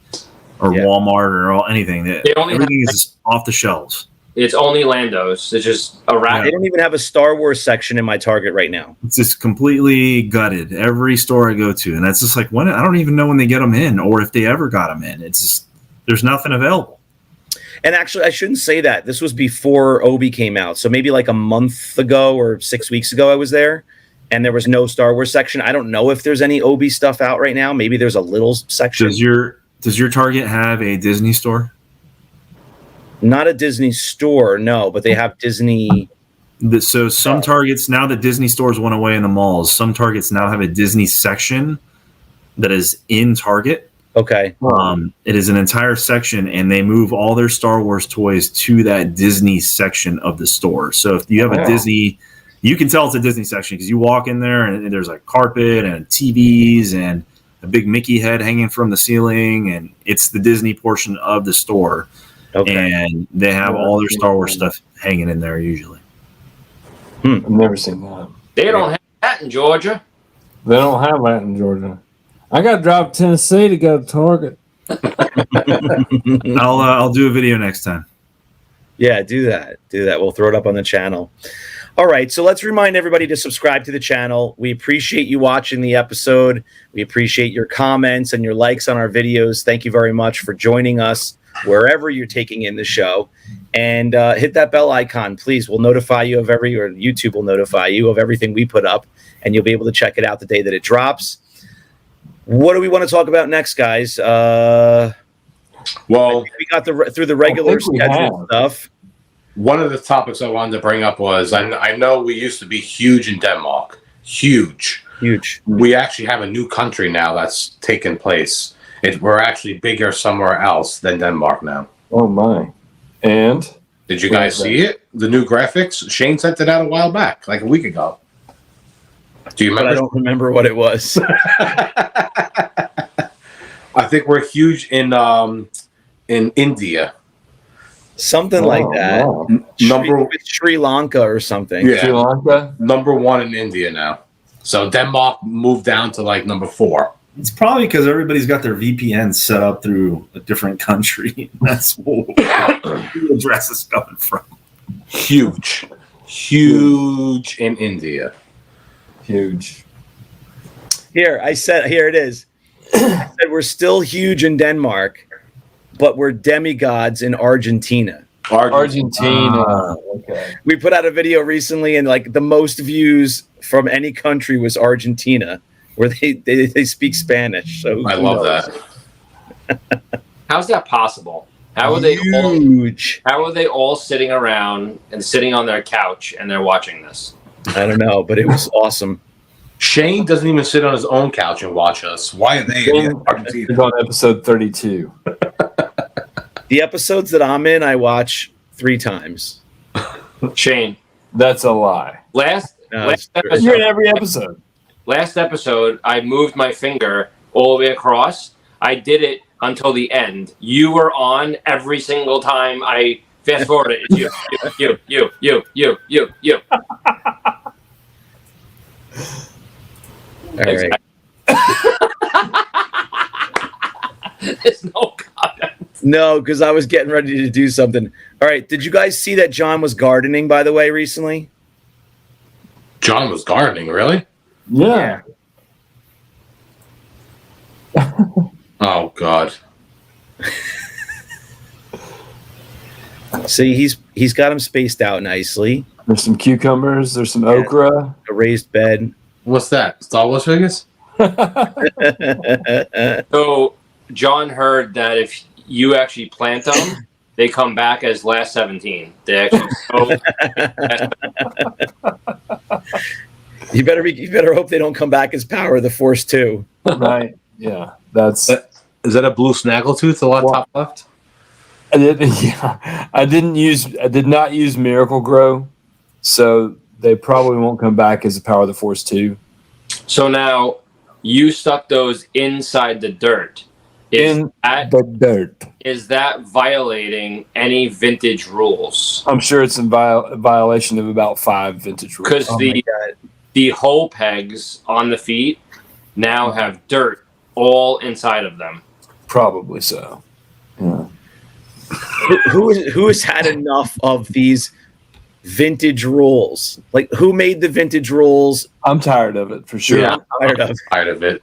Or Walmart or anything. Everything is off the shelves. It's only Lando's. It's just a wrap. They don't even have a Star Wars section in my Target right now. It's just completely gutted. Every store I go to, and that's just like when I don't even know when they get them in, or if they ever got them in. It's just there's nothing available. And actually, I shouldn't say that. This was before Obi came out, so maybe like a month ago or 6 weeks ago, I was there, and there was no Star Wars section. I don't know if there's any Obi stuff out right now. Maybe there's a little section. Does your Target have a Disney store? Not a Disney store, no, but they have Disney. So some Targets, now that Disney stores went away in the malls, some Targets now have a Disney section that is in Target. Okay. It is an entire section, and they move all their Star Wars toys to that Disney section of the store. So if you have a Disney, you can tell it's a Disney section because you walk in there and there's like carpet and TVs and a big Mickey head hanging from the ceiling, and it's the Disney portion of the store. Okay. And they have all their Star Wars stuff hanging in there usually. I've never seen that. They don't have that in Georgia. They don't have that in Georgia. I got to drive to Tennessee to go to Target. I'll do a video next time. Yeah, do that. We'll throw it up on the channel. All right, so let's remind everybody to subscribe to the channel. We appreciate you watching the episode. We appreciate your comments and your likes on our videos. Thank you very much for joining us wherever you're taking in the show. And hit that bell icon, please. We'll notify you of or YouTube will notify you of everything we put up, and you'll be able to check it out the day that it drops. What do we want to talk about next, guys? Well, we got through the regular schedule stuff. One of the topics I wanted to bring up was I know we used to be huge in Denmark. Huge. We actually have a new country now that's taken place. We're actually bigger somewhere else than Denmark now. Oh, my. And? Did you guys see it? The new graphics? Shane sent it out a while back, like a week ago. Do you remember? But I don't remember what it was. I think we're huge in India. Something like that. Wow. Sri Lanka or something. Yeah. Sri Lanka? Number 1 in India now. So Denmark moved down to like number 4. It's probably because everybody's got their VPN set up through a different country. That's where the address is coming from. Huge in India. Huge. Here it is. I said we're still huge in Denmark, but we're demigods in Argentina. Argentina. Okay. We put out a video recently, and like the most views from any country was Argentina, where they speak Spanish. So I love that. How's that possible? How are huge? How are they all sitting around and sitting on their couch and they're watching this? I don't know, but it was awesome. Shane doesn't even sit on his own couch and watch us. Why are they in Argentina? It's on episode 32. The episodes that I'm in, I watch 3 times. Shane, that's a lie. Last episode, you're in every episode. Last episode, I moved my finger all the way across. I did it until the end. You were on every single time I fast forwarded. It's you. All right. There's no comment. No, because I was getting ready to do something. All right. Did you guys see that John was gardening, by the way, recently? John was gardening, really? Yeah. Oh, God. See, he's got them spaced out nicely. There's some cucumbers. There's some okra. A raised bed. What's that? Star Wars figures? So John heard that if you actually plant them, they come back as last 17. They actually You better hope they don't come back as Power of the Force 2. Right. Yeah. That's. Is that a blue snaggletooth? Top left. I did not use Miracle Grow, so they probably won't come back as a Power of the Force 2. So now you stuck those inside the dirt. The dirt. Is that violating any vintage rules? I'm sure it's in violation of about 5 vintage rules. Because the hole pegs on the feet now have dirt all inside of them. Probably so. Yeah. Who has had enough of these vintage rules? Like, who made the vintage rules? I'm tired of it for sure. Yeah, I'm tired of it.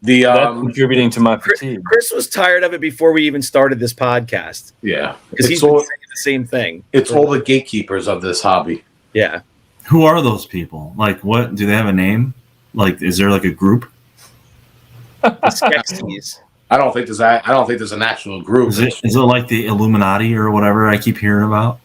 That's contributing to my fatigue. Chris was tired of it before we even started this podcast. Yeah, because he's been saying the same thing. It's all the gatekeepers of this hobby. Yeah. Who are those people? Like, what do they have a name? Like, is there like a group? Skeksis. I don't think there's an actual group. Is it like the Illuminati or whatever I keep hearing about?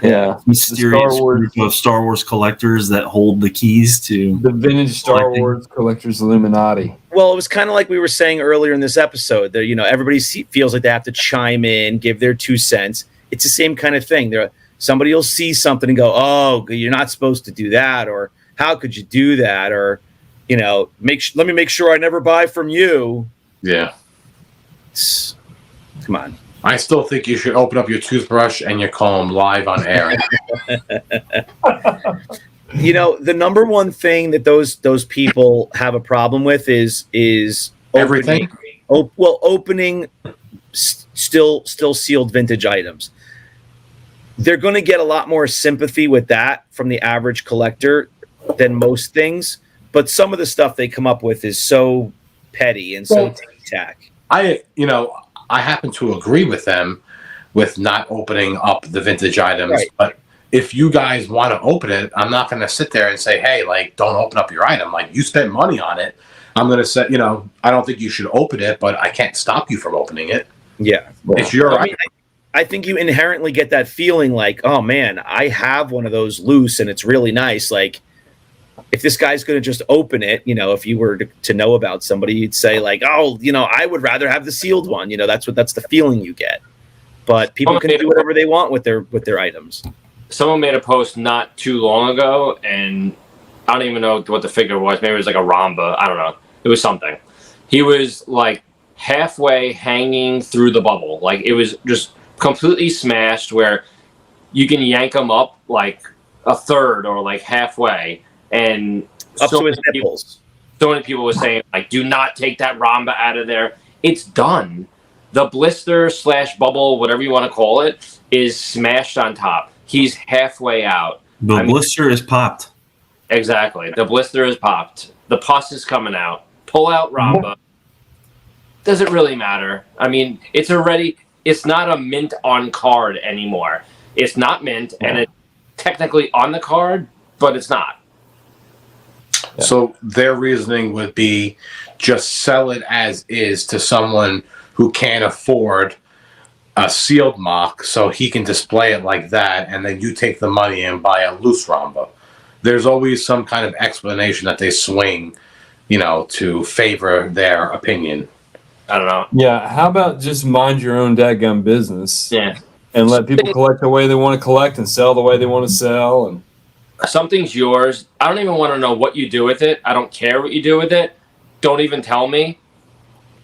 Yeah, mysterious group of Star Wars collectors that hold the keys to the vintage Star Wars collectors Illuminati. Well, it was kind of like we were saying earlier in this episode that, everybody feels like they have to chime in, give their 2 cents. It's the same kind of thing. Somebody will see something and go, "Oh, you're not supposed to do that," or "How could you do that?" Or, let me make sure I never buy from you. Yeah. Come on. I still think you should open up your toothbrush and your comb live on air. The number one thing that those people have a problem with is everything. Opening still sealed vintage items. they're going to get a lot more sympathy with that from the average collector than most things. But some of the stuff they come up with is so petty and so tic-tac. I happen to agree with them with not opening up the vintage items. Right. But if you guys want to open it, I'm not going to sit there and say, hey, like, don't open up your item. Like, you spent money on it. I'm going to say, I don't think you should open it, but I can't stop you from opening it. Yeah. It's your item. I think you inherently get that feeling like, oh, man, I have one of those loose and it's really nice. Like, if this guy's going to just open it, if you were to know about somebody, you'd say like, oh, I would rather have the sealed one. That's the feeling you get. But people can do whatever they want with their items. Someone made a post not too long ago, and I don't even know what the figure was. Maybe it was like a Ramba. I don't know. It was something. He was like halfway hanging through the bubble. Like it was just completely smashed where you can yank him up like a third or like halfway. And up to his nipples. So many people were saying, like, do not take that Ramba out of there. It's done. The blister / bubble, whatever you want to call it, is smashed on top. He's halfway out. The blister is popped. Exactly. The blister is popped. The pus is coming out. Pull out Ramba. Does it really matter? I mean, it's not a mint on card anymore. It's not mint, and it's technically on the card, but it's not. Yeah. So their reasoning would be just sell it as is to someone who can't afford a sealed mock, so he can display it like that, and then you take the money and buy a loose Ramba. There's always some kind of explanation that they swing, to favor their opinion. I don't know. Yeah, how about just mind your own dadgum business? Yeah. And let people collect the way they want to collect and sell the way they want to sell. And something's yours. I don't even want to know what you do with it. I don't care what you do with it. Don't even tell me.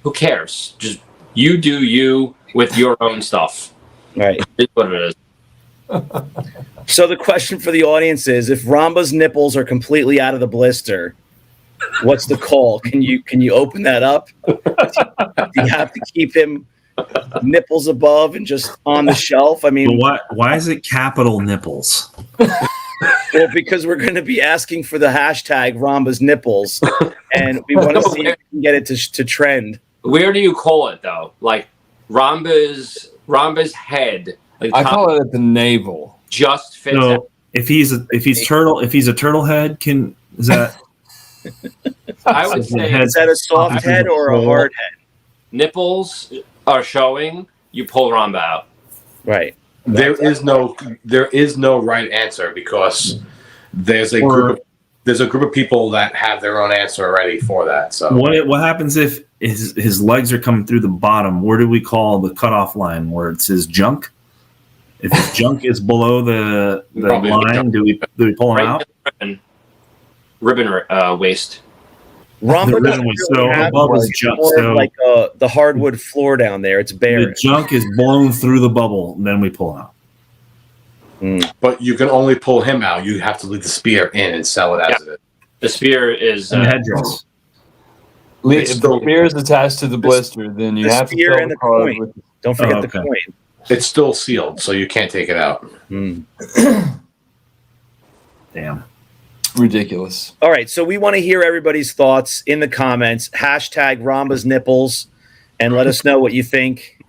Who cares? Just you do you with your own stuff. Right. It's what it is. So the question for the audience is, if Ramba's nipples are completely out of the blister, what's the call? Can you open that up? Do you have to keep him nipples above and just on the shelf? I mean, why is it capital nipples? Well, because we're going to be asking for the hashtag Ramba's nipples, and we want to see if we can get it to trend. Where do you call it though? Like Ramba's head. Like I call it at the navel. Just fits. So if he's a turtle head, is that? I would say, is that a soft head or a hard head? Nipples are showing. You pull Ramba out. Right. There is no right answer because there's a group of people that have their own answer already for that. So what happens if his legs are coming through the bottom? Where do we call the cutoff line where it says junk? If his junk is below the line, do we pull him out? Ribbon waist. Ramba doesn't really have above his junk, like the hardwood floor down there. It's bare. The junk is blown through the bubble, and then we pull him out. But you can only pull him out. You have to leave the spear in and sell it as it is. The spear is headdress. If the spear is attached to the blister, then you have to sell and the the card coin. Don't forget the coin. It's still sealed, so you can't take it out. Damn. Ridiculous. All right, so we want to hear everybody's thoughts in the comments. Hashtag Ramba's nipples, and let us know what you think.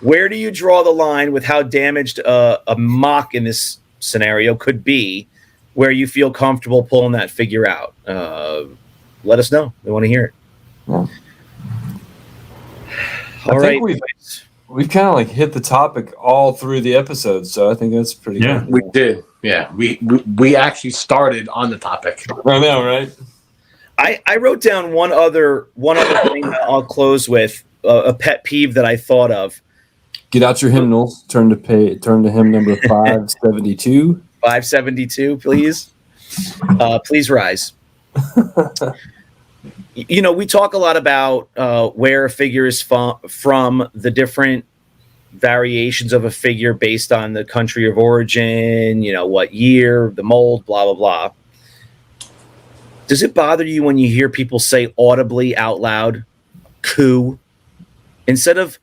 Where do you draw the line with how damaged a mock in this scenario could be, where you feel comfortable pulling that figure out? Let us know. We want to hear it. Yeah. All right. We've kind of like hit the topic all through the episode, so I think that's pretty good. We did. Yeah, we actually started on the topic. I know, right? I wrote down one other thing that I'll close with, a pet peeve that I thought of. Get out your hymnals. Turn to hymn number 572. 572, please. Please rise. We talk a lot about where a figure is from, the different variations of a figure based on the country of origin, what year, the mold, blah, blah, blah. Does it bother you when you hear people say audibly out loud, coup? Instead of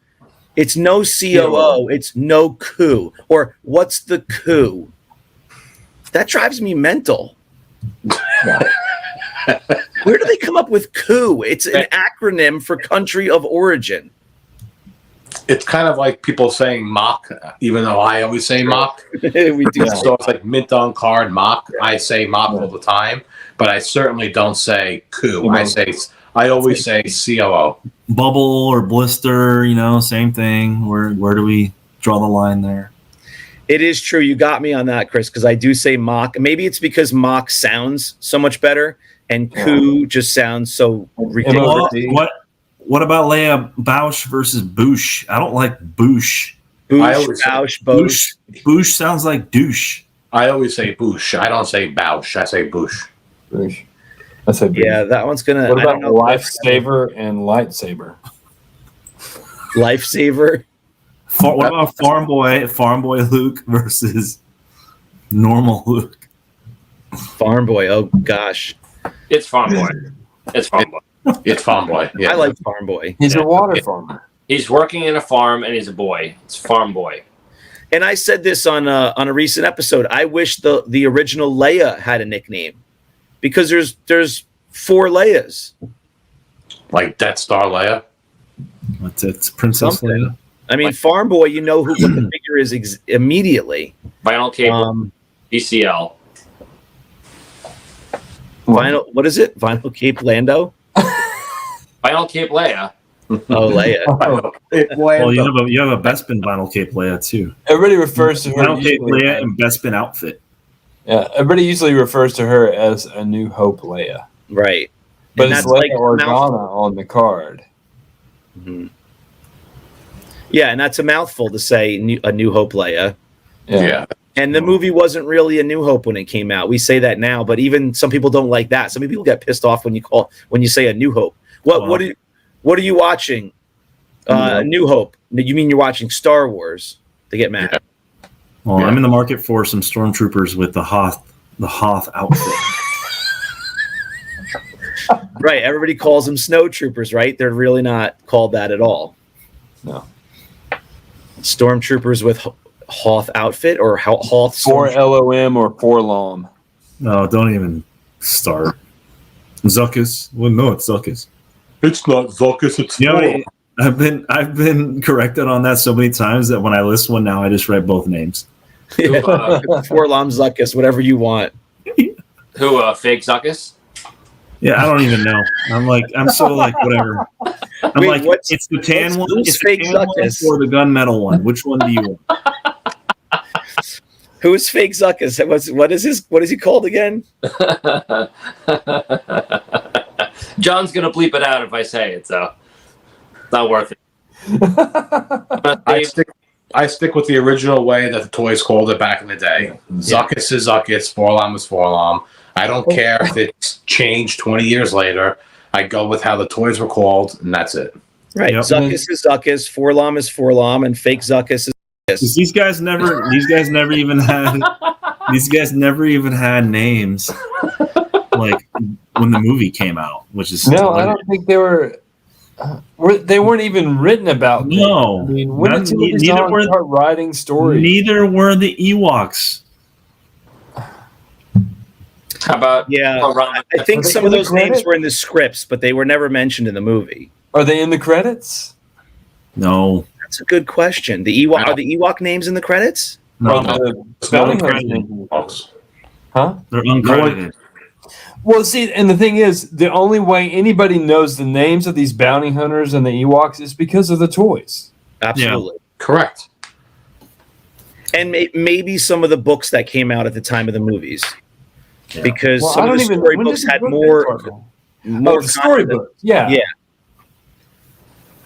It's no COO. It's no coup. Or what's the coup? That drives me mental. Where do they come up with coup? It's an acronym for country of origin. It's kind of like people saying mock, even though I always say mock. We do. So it's like mint on card mock. I say mock all the time, but I certainly don't say coup. I always say COO. Bubble or blister, same thing. Where do we draw the line there? It is true. You got me on that, Chris, because I do say mock. Maybe it's because mock sounds so much better, and coup just sounds so ridiculous. What about Leia Bausch versus Boosh? I don't like Boosh. Boosh. Boosh sounds like douche. I always say Boosh. I don't say Bausch. I say Boosh. Boosh. I said Boosh. Yeah, that one's gonna. What about lifesaver and lightsaber? Lifesaver. What about Farm Boy Luke versus normal Luke? Farm Boy. Oh gosh, It's Farm Boy. It's Farm Boy. It's Farm Boy. Yeah. I like Farm Boy. He's a water farmer. He's working in a farm and he's a boy. It's Farm Boy. And I said this on a recent episode. I wish the original Leia had a nickname, because there's 4 Leias. Like Death Star Leia. It's Princess Leia. I mean, Farm Boy, you know what the figure is immediately. Vinyl cable. DCL. Vinyl. What is it? Vinyl Cape Lando. Vinyl Cape Leia. Oh, Leia. Well, you have a Bespin Vinyl Cape Leia too. Everybody refers to her Vinyl Cape Leia and Bespin outfit. Yeah, everybody usually refers to her as A New Hope Leia. Right. But it's Leia Organa on the card. Mm-hmm. Yeah, and that's a mouthful to say A New Hope Leia. Yeah. And the movie wasn't really A New Hope when it came out. We say that now, but even some people don't like that. Some people get pissed off when you say A New Hope. What are you watching? A New Hope. You mean you're watching Star Wars? They get mad. Yeah. Well, I'm in the market for some stormtroopers with the Hoth outfit. Right. Everybody calls them snow troopers, right? They're really not called that at all. No. Stormtroopers with Hoth outfit or Hoth. For LOM or for LOM. No, don't even start. Zuckus. Well, no, it's Zuckus. It's not Zuckus. It's I've been corrected on that so many times that when I list one now, I just write both names. Forlom Zuckus, whatever you want. Who? Fake Zuckus? Yeah, I don't even know. I'm so like whatever. It's the tan one. It's fake the tan Zuckus one or the gunmetal one. Which one do you want? Who is fake Zuckus? What is he called again? John's gonna bleep it out if I say it, so it's not worth it. I stick with the original way that the toys called it back in the day. Zuckus is Zuckus, Forlom is Forlom. I don't care if it's changed 20 years later. I go with how the toys were called, and that's it. Right. Yep. Zuckus is Zuckus, Forlom is Forlom, and fake Zuckus is Zuckus. These guys never even had names like when the movie came out, which is I don't think they were. They weren't even written about. No, I mean, when did neither were start writing stories. Neither were the Ewoks. How about I think some of those names were in the scripts, but they were never mentioned in the movie. Are they in the credits? No, that's a good question. Are the Ewok names in the credits? No, huh? They're uncredited. Well, see, and the thing is, the only way anybody knows the names of these bounty hunters and the Ewoks is because of the toys. Absolutely. Yeah. Correct. And maybe some of the books that came out at the time of the movies. Yeah. Because some of the storybooks had more storybooks. Yeah.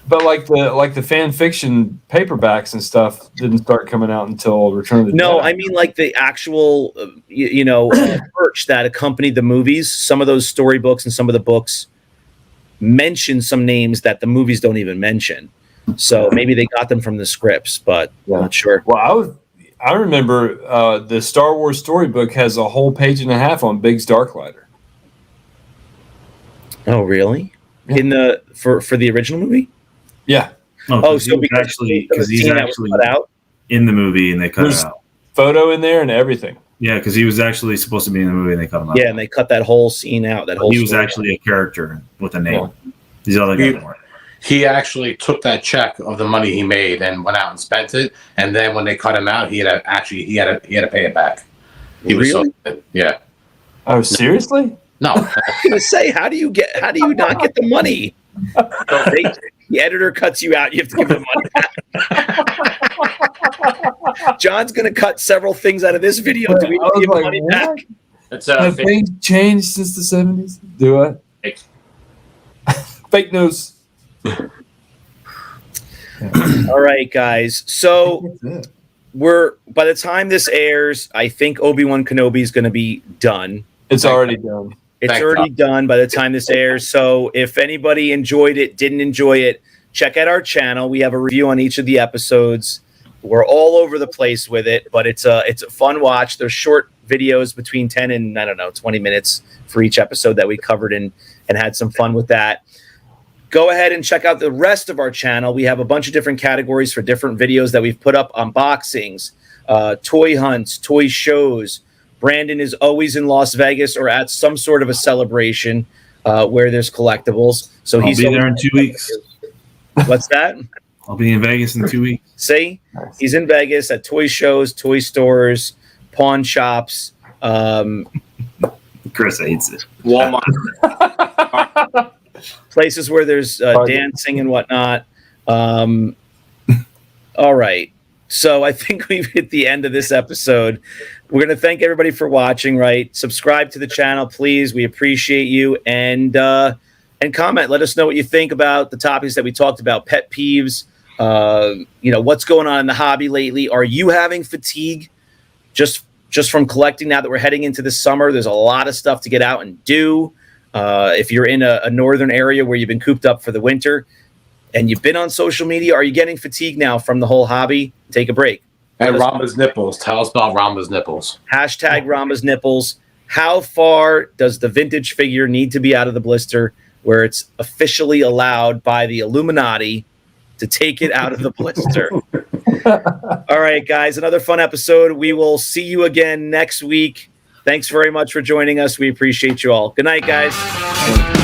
But like the fan fiction paperbacks and stuff didn't start coming out until Return of the Jedi. No, I mean like the actual merch that accompanied the movies. Some of those storybooks and some of the books mention some names that the movies don't even mention. So maybe they got them from the scripts, but I'm not sure. Well, I remember the Star Wars storybook has a whole page and a half on Biggs Darklighter. Oh, really? Yeah. For the original movie? Yeah. Oh, so he was because actually of the because he's scene that was actually cut out. in the movie and they cut There's- it out. Photo in there and everything. Yeah, because he was actually supposed to be in the movie and they cut him out. Yeah, and they cut that whole scene out. That whole. He was story. actually a character with a name. Yeah. These other guys He- weren't. He actually took that check of the money he made and went out and spent it. And then when they cut him out, he had to pay it back. He was Really? yeah. Oh, seriously? No, I was gonna say, how do you not get the money? The editor cuts you out. You have to give the money back. John's gonna cut several things out of this video. Do we I was give like, money what? back? That's Have things changed since the 70s? Do what? Fake. Fake news. All right, guys. So by the time this airs, I think Obi-Wan Kenobi is going to be done. It's already done. It's Thank already done by the time this airs. So if anybody enjoyed it, didn't enjoy it, check out our channel. We have a review on each of the episodes. We're all over the place with it, but it's a fun watch. There's short videos between 10 and 20 minutes for each episode that we covered and had some fun with that. Go ahead and check out the rest of our channel. We have a bunch of different categories for different videos that we've put up: unboxings, toy hunts, toy shows. Brandon is always in Las Vegas or at some sort of a celebration where there's collectibles. So I'll he's be there in 2 weeks. What's that? I'll be in Vegas in 2 weeks. See, he's in Vegas at toy shows, toy stores, pawn shops. Chris hates it. Walmart. Places where there's dancing and whatnot. All right. So I think we've hit the end of this episode. We're going to thank everybody for watching, right? Subscribe to the channel, please. We appreciate you. And comment. Let us know what you think about the topics that we talked about, pet peeves, what's going on in the hobby lately. Are you having fatigue just from collecting now that we're heading into the summer? There's a lot of stuff to get out and do. If you're in a northern area where you've been cooped up for the winter and you've been on social media, are you getting fatigued now from the whole hobby? Take a break. And Ramba's nipples. Tell us about Ramba's nipples. Hashtag Ramba's nipples. How far does the vintage figure need to be out of the blister where it's officially allowed by the Illuminati to take it out of the blister? All right, guys, another fun episode. We will see you again next week. Thanks very much for joining us. We appreciate you all. Good night, guys.